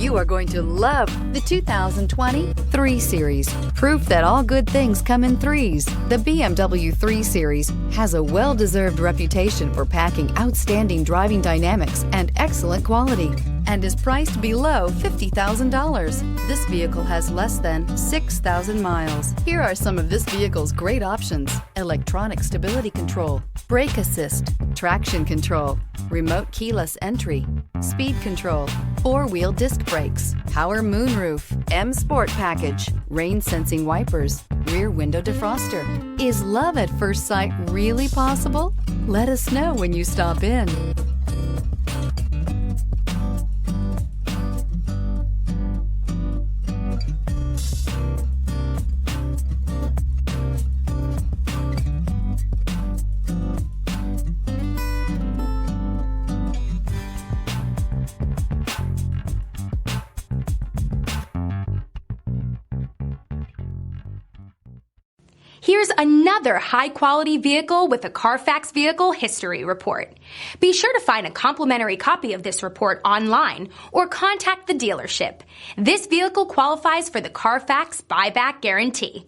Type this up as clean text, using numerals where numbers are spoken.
You are going to love the 2020 3 Series. Proof that all good things come in threes. The BMW 3 Series has a well-deserved reputation for packing outstanding driving dynamics and excellent quality, and is priced below $50,000. This vehicle has less than 6,000 miles. Here are some of this vehicle's great options: electronic stability control, brake assist, traction control, remote keyless entry, speed control, 4-wheel disc brakes, power moonroof, M Sport package, rain sensing wipers, rear window defroster. Is love at first sight really possible? Let us know when you stop in. Here's another high-quality vehicle with a Carfax Vehicle History Report. Be sure to find a complimentary copy of this report online or contact the dealership. This vehicle qualifies for the Carfax Buyback Guarantee.